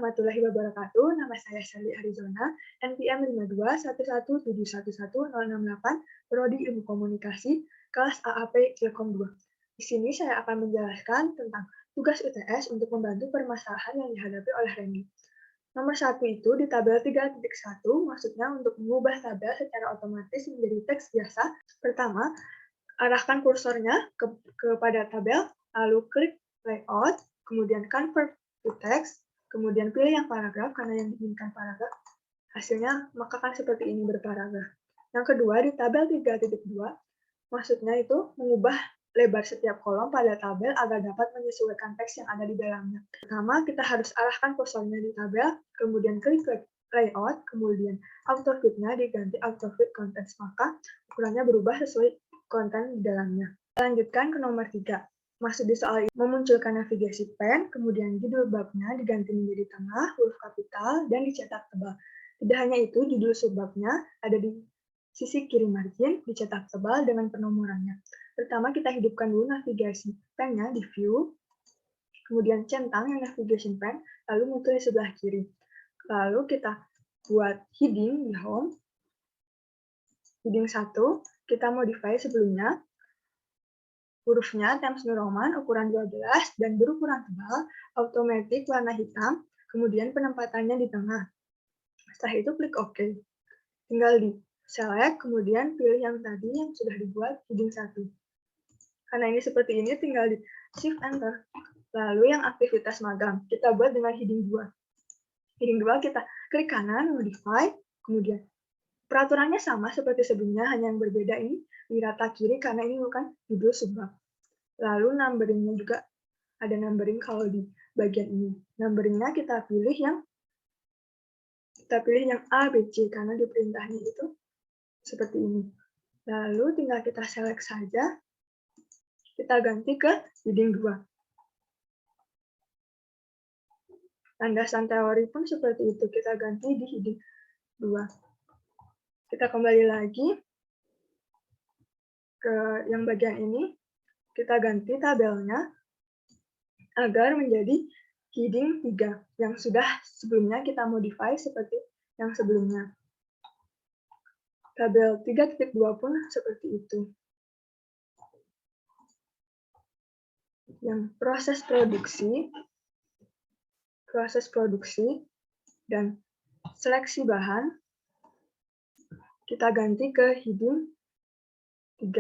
warahmatullahi wabarakatuh. Nama saya Sally Arizona, NPM 5211711068, Prodi Ilmu Komunikasi, kelas AAP Ilkom 2. Di sini saya akan menjelaskan tentang tugas UTS untuk membantu permasalahan yang dihadapi oleh Randy. Nomor 1 itu di tabel 3.1, maksudnya untuk mengubah tabel secara otomatis menjadi teks biasa. Pertama, arahkan kursornya kepada tabel, lalu klik layout, kemudian convert to text, kemudian pilih yang paragraf karena yang diinginkan paragraf. Hasilnya maka akan seperti ini berparagraf. Yang kedua di tabel 3.2, maksudnya itu mengubah lebar setiap kolom pada tabel agar dapat menyesuaikan teks yang ada di dalamnya. Pertama, kita harus arahkan kursornya di tabel, kemudian klik layout, kemudian autofit-nya diganti autofit contents, maka ukurannya berubah sesuai konten di dalamnya. Lanjutkan ke nomor 3. Maksud di soal ini memunculkan navigasi pen, kemudian judul babnya diganti menjadi tengah, huruf kapital, dan dicetak tebal. Tidak hanya itu, judul subbabnya ada di sisi kiri margin, dicetak tebal dengan penomorannya. Pertama, kita hidupkan dulu navigasi pennya di view, kemudian centang yang navigation pen, lalu muncul di sebelah kiri. Lalu kita buat heading di home, heading 1, kita modify sebelumnya, hurufnya Times New Roman ukuran 12 dan berukuran tebal, automatic warna hitam, kemudian penempatannya di tengah. Setelah itu klik OK. Tinggal di select, kemudian pilih yang tadi yang sudah dibuat heading 1. Karena ini seperti ini, tinggal di Shift Enter. Lalu yang aktivitas magang, kita buat dengan heading 2. Heading 2 kita klik kanan, modify, kemudian peraturannya sama seperti sebelumnya, hanya yang berbeda ini di rata kiri karena ini bukan judul subbab. Lalu numberingnya juga ada numbering kalau di bagian ini. Numberingnya kita pilih yang A, B, C karena di perintahnya itu seperti ini. Lalu tinggal kita select saja, kita ganti ke heading 2. Landasan teori pun seperti itu, kita ganti di heading 2. Kita kembali lagi ke yang bagian ini, kita ganti tabelnya agar menjadi heading 3 yang sudah sebelumnya kita modify seperti yang sebelumnya. Tabel 3.2 pun seperti itu. Yang proses produksi dan seleksi bahan kita ganti ke heading 3.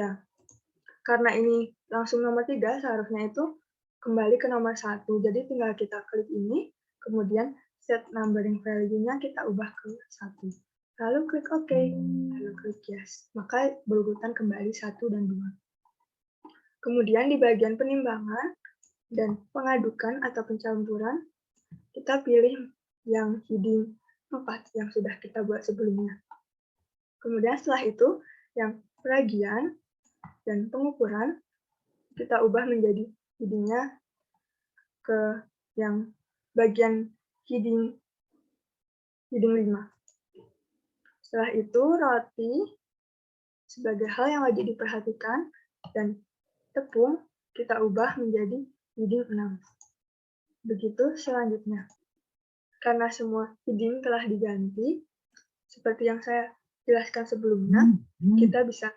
Karena ini langsung nomor 3, seharusnya itu kembali ke nomor 1. Jadi tinggal kita klik ini, kemudian set numbering value-nya kita ubah ke 1. Lalu klik OK, lalu klik yes. Maka berurutan kembali 1 dan 2. Kemudian di bagian penimbangan dan pengadukan atau pencampuran, kita pilih yang heading 4 yang sudah kita buat sebelumnya. Kemudian setelah itu, yang peragian dan pengukuran, kita ubah menjadi heading-nya ke yang bagian heading 5. Setelah itu, roti sebagai hal yang wajib diperhatikan dan tepung kita ubah menjadi heading 6. Begitu selanjutnya. Karena semua heading telah diganti, seperti yang saya jelaskan sebelumnya, kita bisa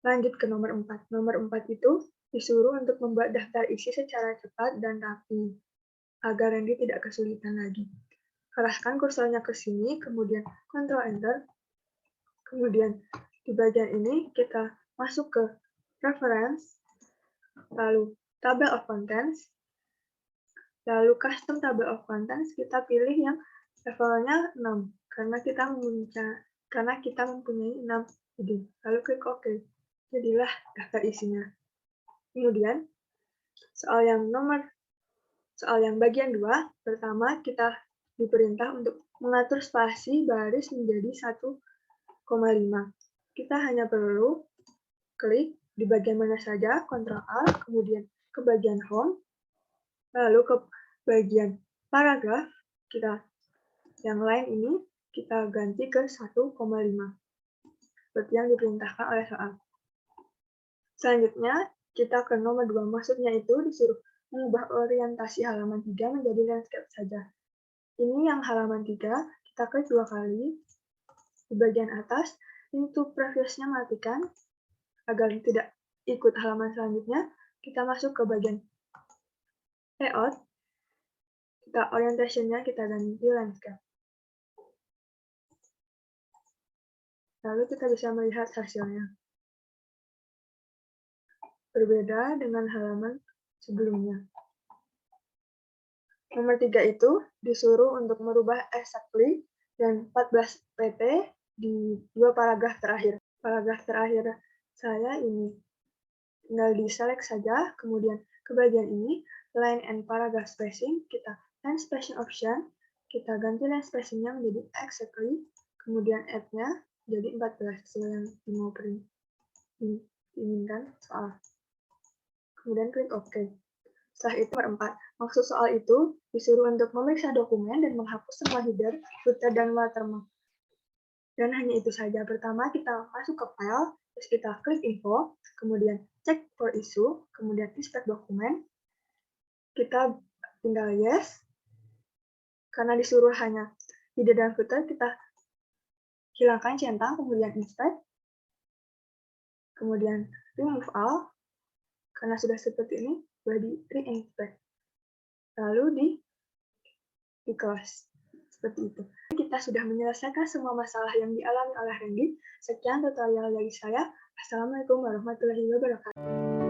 lanjut ke nomor 4. Nomor 4 itu disuruh untuk membuat daftar isi secara cepat dan rapi, agar Randy tidak kesulitan lagi. Arahkan kursornya ke sini, kemudian Ctrl Enter, kemudian di bagian ini kita masuk ke Reference, lalu Table of Contents, lalu Custom Table of Contents, kita pilih yang levelnya 6, karena kita mempunyai 6 heading. Lalu klik OK. Jadilah daftar isinya. Kemudian, soal yang bagian 2, pertama kita diperintah untuk mengatur spasi baris menjadi 1,5. Kita hanya perlu klik di bagian mana saja, Ctrl-A, kemudian ke bagian Home, lalu ke bagian paragraf, yang lain ini kita ganti ke 1,5. Seperti yang diperintahkan oleh soal. Selanjutnya, kita ke nomor 2, maksudnya itu disuruh mengubah orientasi halaman 3 menjadi landscape saja. Ini yang halaman 3, kita klik 2 kali. Di bagian atas, pintu previous-nya matikan. Agar tidak ikut halaman selanjutnya, kita masuk ke bagian layout. Kita orientation-nya kita ganti landscape. Lalu kita bisa melihat hasilnya. Berbeda dengan halaman sebelumnya. Nomor 3 itu disuruh untuk merubah exactly dan 14 pt di 2 paragraf terakhir. Paragraf terakhir saya ini. Tinggal di-select saja, kemudian ke bagian ini, line and paragraph spacing, kita line spacing option, kita ganti line spacing-nya menjadi exactly, kemudian add-nya jadi 14 sesuai yang diinginkan soal. Kemudian klik OK. Setelah itu nomor 4, maksud soal itu disuruh untuk memeriksa dokumen dan menghapus semua header, footer, dan watermark. Dan hanya itu saja. Pertama kita masuk ke file, terus kita klik info, kemudian cek for issue, kemudian inspect dokumen. Kita tinggal yes. Karena disuruh hanya header dan footer, kita hilangkan centang, kemudian inspect. Kemudian remove all. Karena sudah seperti ini, boleh di reinspect. Lalu di close. Seperti itu. Kita sudah menyelesaikan semua masalah yang dialami oleh Randy. Sekian tutorial dari saya. Assalamualaikum warahmatullahi wabarakatuh.